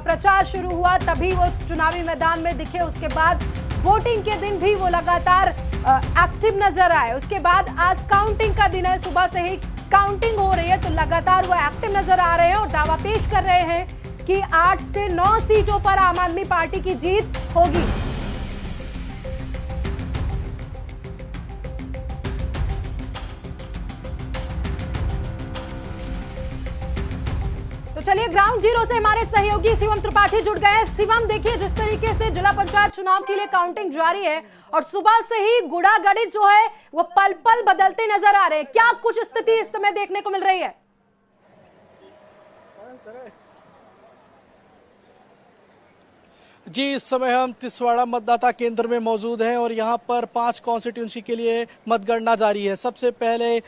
प्रचार शुरू हुआ तभी वो चुनावी मैदान में दिखे। उसके बाद वोटिंग के दिन भी वो लगातार एक्टिव नजर आए। उसके बाद आज काउंटिंग का दिन है, सुबह से ही काउंटिंग हो रही है तो लगातार वो एक्टिव नजर आ रहे हैं और दावा पेश कर रहे हैं कि 8 से 9 सीटों पर आम आदमी पार्टी की जीत होगी। तो चलिए ग्राउंड जीरो से हमारे सहयोगी शिवम त्रिपाठी जुड़ गए हैं। शिवम, देखिए जिस तरीके से जिला पंचायत चुनाव के लिए काउंटिंग जारी है और सुबह से ही गुड़ागड़ी जो है वो पल पल बदलते नजर आ रहे हैं, क्या कुछ स्थिति इस समय देखने को मिल रही है? जी, इस समय हम तिसवाड़ा मतदाता केंद्र में मौजूद हैं और यहाँ पर 5 कॉन्स्टिट्यूंसी के लिए मतगणना जारी है। सबसे पहले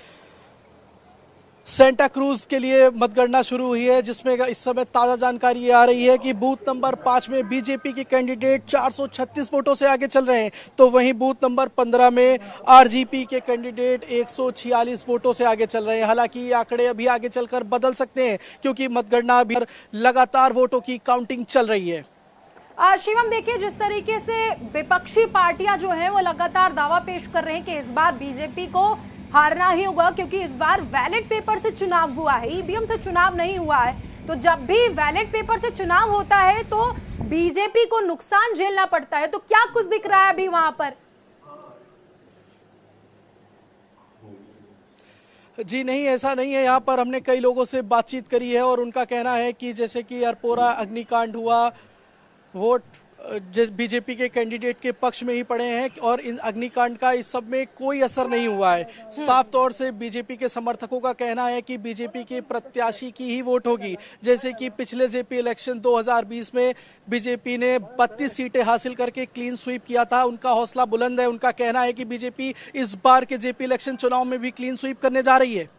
सेंटा क्रूज के लिए मतगणना शुरू हुई है, जिसमें इस समय ताज़ा जानकारी ये आ रही है कि बूथ नंबर 5 में बीजेपी के कैंडिडेट 436 वोटों से आगे चल रहे हैं, तो वहीं बूथ नंबर 15 में आरजीपी के कैंडिडेट 146 वोटों से आगे चल रहे हैं। हालांकि ये आंकड़े अभी आगे चलकर बदल सकते हैं क्योंकि मतगणना अभी लगातार वोटों की काउंटिंग चल रही है। शिवम, देखिए जिस तरीके से विपक्षी पार्टियां जो हैं वो लगातार दावा पेश कर रहे हैं कि इस बार बीजेपी को हारना ही होगा क्योंकि इस बार बैलेट पेपर से चुनाव हुआ है, ईवीएम से चुनाव नहीं हुआ है। तो जब भी बैलेट पेपर से चुनाव होता है तो बीजेपी को नुकसान झेलना पड़ता है, तो क्या कुछ दिख रहा है अभी वहां पर? जी नहीं, ऐसा नहीं है। यहाँ पर हमने कई लोगों से बातचीत करी है और उनका कहना है कि जैसे कि अरपोरा अग्निकांड हुआ, वोट बीजेपी के कैंडिडेट के पक्ष में ही पड़े हैं और इन अग्निकांड का इस सब में कोई असर नहीं हुआ है। साफ तौर से बीजेपी के समर्थकों का कहना है कि बीजेपी के प्रत्याशी की ही वोट होगी। जैसे कि पिछले जेपी इलेक्शन 2020 में बीजेपी ने 32 सीटें हासिल करके क्लीन स्वीप किया था, उनका हौसला बुलंद है। उनका कहना है कि बीजेपी इस बार के जेपी इलेक्शन चुनाव में भी क्लीन स्वीप करने जा रही है।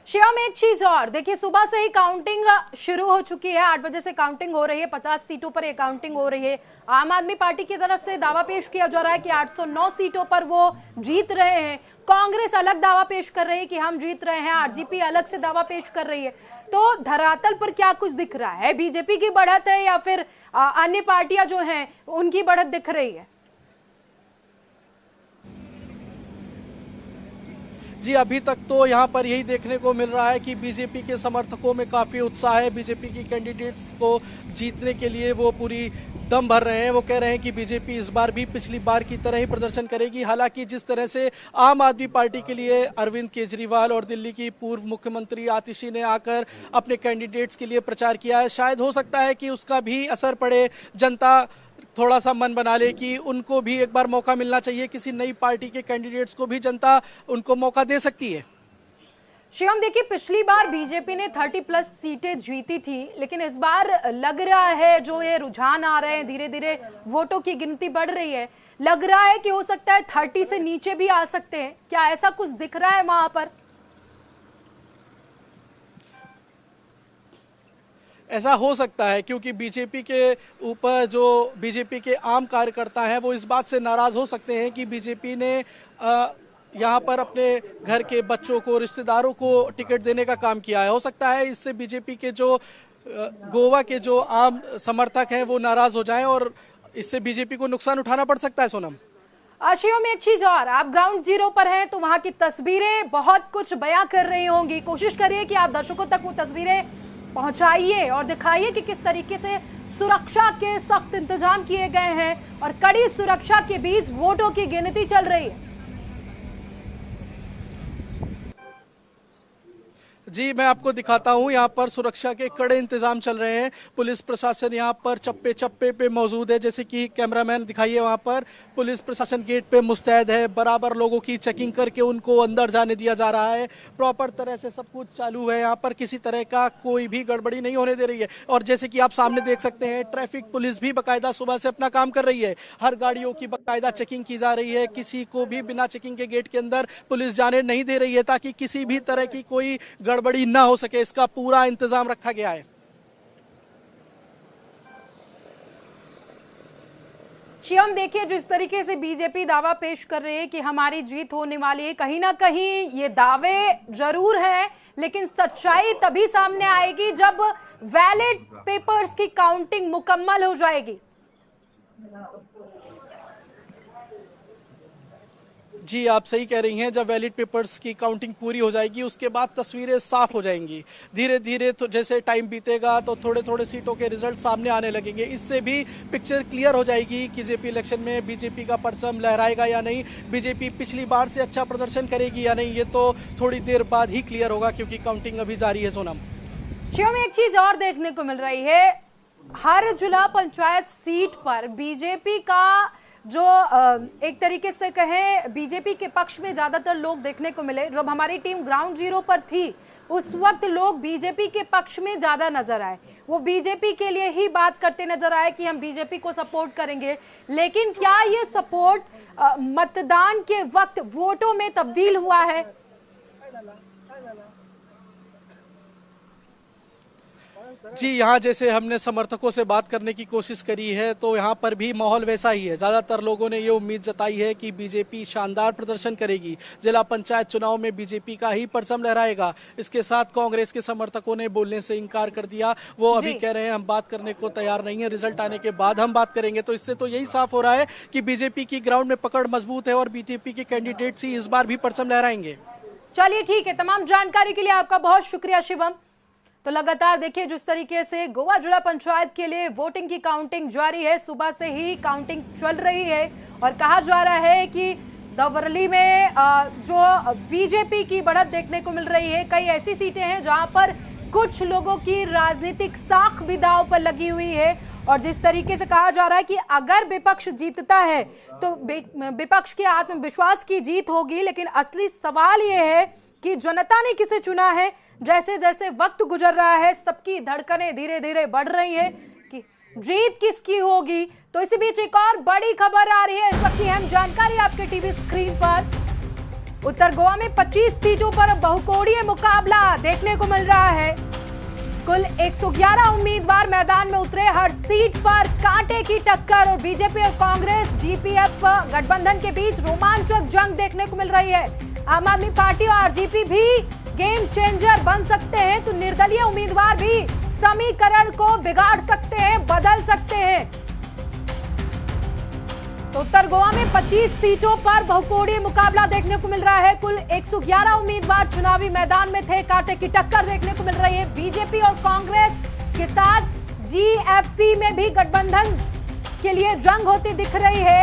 शिवम, एक चीज और देखिए, सुबह से ही काउंटिंग शुरू हो चुकी है, 8 बजे से काउंटिंग हो रही है, 50 सीटों पर ये काउंटिंग हो रही है। आम आदमी पार्टी की तरफ से दावा पेश किया जा रहा है कि 809 सीटों पर वो जीत रहे हैं। कांग्रेस अलग दावा पेश कर रही है कि हम जीत रहे हैं, आरजेपी अलग से दावा पेश कर रही है। तो धरातल पर क्या कुछ दिख रहा है? बीजेपी की बढ़त है या फिर अन्य पार्टियां जो हैं उनकी बढ़त दिख रही है? जी, अभी तक तो यहाँ पर यही देखने को मिल रहा है कि बीजेपी के समर्थकों में काफ़ी उत्साह है। बीजेपी की कैंडिडेट्स को जीतने के लिए वो पूरी दम भर रहे हैं। वो कह रहे हैं कि बीजेपी इस बार भी पिछली बार की तरह ही प्रदर्शन करेगी। हालांकि जिस तरह से आम आदमी पार्टी के लिए अरविंद केजरीवाल और दिल्ली की पूर्व मुख्यमंत्री आतिशी ने आकर अपने कैंडिडेट्स के लिए प्रचार किया है, शायद हो सकता है कि उसका भी असर पड़े। जनता थोड़ा सा मन बना ले कि उनको भी एक बार मौका मिलना चाहिए, किसी नई पार्टी के कैंडिडेट्स को भी जनता उनको मौका दे सकती है। शिवम, देखिए पिछली बार बीजेपी ने 30+ सीटें जीती थी, लेकिन इस बार लग रहा है जो ये रुझान आ रहे हैं, धीरे धीरे वोटों की गिनती बढ़ रही है, लग रहा है कि हो सकता है 30 से नीचे भी आ सकते हैं। क्या ऐसा कुछ दिख रहा है वहां पर? ऐसा हो सकता है क्योंकि बीजेपी के ऊपर जो बीजेपी के आम कार्यकर्ता हैं वो इस बात से नाराज हो सकते हैं कि बीजेपी ने यहाँ पर अपने घर के बच्चों को, रिश्तेदारों को टिकट देने का काम किया है। हो सकता है इससे बीजेपी के जो गोवा के जो आम समर्थक हैं वो नाराज हो जाएं और इससे बीजेपी को नुकसान उठाना पड़ सकता है। सोनम, शिवम, एक चीज और, आप ग्राउंड जीरो पर हैं तो वहां की तस्वीरें बहुत कुछ बयां कर रही होंगी। कोशिश करिए कि आप दर्शकों तक वो तस्वीरें पहुंचाइए और दिखाइए कि किस तरीके से सुरक्षा के सख्त इंतजाम किए गए हैं और कड़ी सुरक्षा के बीच वोटों की गिनती चल रही है। जी, मैं आपको दिखाता हूँ। यहाँ पर सुरक्षा के कड़े इंतजाम चल रहे हैं। पुलिस प्रशासन यहाँ पर चप्पे चप्पे पे मौजूद है, जैसे कि कैमरामैन दिखाइए। वहाँ पर पुलिस प्रशासन गेट पे मुस्तैद है, बराबर लोगों की चेकिंग करके उनको अंदर जाने दिया जा रहा है। प्रॉपर तरह से सब कुछ चालू है, यहाँ पर किसी तरह का कोई भी गड़बड़ी नहीं होने दे रही है। और जैसे कि आप सामने देख सकते हैं, ट्रैफिक पुलिस भी बाकायदा सुबह से अपना काम कर रही है। हर गाड़ियों की बाकायदा चेकिंग की जा रही है, किसी को भी बिना चेकिंग के गेट के अंदर पुलिस जाने नहीं दे रही है ताकि किसी भी तरह की कोई गड़बड़ी ना हो सके। इसका पूरा इंतजाम रखा गया है। शिवम, देखिए जिस तरीके से बीजेपी दावा पेश कर रही है कि हमारी जीत होने वाली है, कहीं ना कहीं ये दावे जरूर हैं, लेकिन सच्चाई तभी सामने आएगी जब वैलिड पेपर्स की काउंटिंग मुकम्मल हो जाएगी। जी, आप सही कह रही हैं। जब वैलिड पेपर्स की काउंटिंग पूरी हो जाएगी उसके बाद तस्वीरें साफ हो जाएंगी। धीरे धीरे तो जैसे टाइम बीतेगा तो थोड़े थोड़े सीटों के रिजल्ट सामने आने लगेंगे। इससे भी पिक्चर क्लियर हो जाएगी कि जेपी इलेक्शन में बीजेपी का परचम लहराएगा या नहीं, बीजेपी पिछली बार से अच्छा प्रदर्शन करेगी या नहीं, ये तो थोड़ी देर बाद ही क्लियर होगा क्योंकि काउंटिंग अभी जारी है। सोनम, में एक चीज और देखने को मिल रही है, हर जिला पंचायत सीट पर बीजेपी का जो एक तरीके से कहें बीजेपी के पक्ष में ज्यादातर लोग देखने को मिले। जब हमारी टीम ग्राउंड जीरो पर थी उस वक्त लोग बीजेपी के पक्ष में ज्यादा नजर आए, वो बीजेपी के लिए ही बात करते नजर आए कि हम बीजेपी को सपोर्ट करेंगे। लेकिन क्या ये सपोर्ट मतदान के वक्त वोटों में तब्दील हुआ है? जी, यहाँ जैसे हमने समर्थकों से बात करने की कोशिश करी है तो यहाँ पर भी माहौल वैसा ही है। ज़्यादातर लोगों ने ये उम्मीद जताई है कि बीजेपी शानदार प्रदर्शन करेगी, जिला पंचायत चुनाव में बीजेपी का ही परचम लहराएगा। इसके साथ कांग्रेस के समर्थकों ने बोलने से इनकार कर दिया। वो अभी कह रहे हैं हम बात करने को तैयार नहीं है, रिजल्ट आने के बाद हम बात करेंगे। तो इससे तो यही साफ हो रहा है कि बीजेपी की ग्राउंड में पकड़ मजबूत है और बीजेपी के कैंडिडेट्स ही इस बार भी परचम लहराएंगे। चलिए ठीक है, तमाम जानकारी के लिए आपका बहुत शुक्रिया शिवम। तो लगातार देखिए जिस तरीके से गोवा जिला पंचायत के लिए वोटिंग की काउंटिंग जारी है, सुबह से ही काउंटिंग चल रही है और कहा जा रहा है कि दवर्ली में जो बीजेपी की बढ़त देखने को मिल रही है। कई ऐसी सीटें हैं जहां पर कुछ लोगों की राजनीतिक साख भी दांव पर लगी हुई है और जिस तरीके से कहा जा रहा है कि अगर विपक्ष जीतता है तो विपक्ष के आत्मविश्वास की जीत होगी। लेकिन असली सवाल यह है कि जनता ने किसे चुना है। जैसे जैसे वक्त गुजर रहा है सबकी धड़कनें धीरे धीरे बढ़ रही है कि जीत किसकी होगी। तो इसी बीच एक और बड़ी खबर आ रही है, इस वक्त की अहम जानकारी आपके टीवी स्क्रीन पर। उत्तर गोवा में 25 सीटों पर बहुकोणीय मुकाबला देखने को मिल रहा है। कुल 111 उम्मीदवार मैदान में उतरे, हर सीट पर कांटे की टक्कर और बीजेपी और कांग्रेस जीपीएफ गठबंधन के बीच रोमांचक जंग देखने को मिल रही है। आम आदमी पार्टी और आरजेपी भी गेम चेंजर बन सकते हैं, तो निर्दलीय उम्मीदवार भी समीकरण को बिगाड़ सकते हैं, बदल सकते हैं। तो उत्तर गोवा में 25 सीटों पर बहुकोणीय मुकाबला देखने को मिल रहा है। कुल 111 उम्मीदवार चुनावी मैदान में थे, कांटे की टक्कर देखने को मिल रही है। बीजेपी और कांग्रेस के साथ जीएफपी में भी गठबंधन के लिए जंग होती दिख रही है।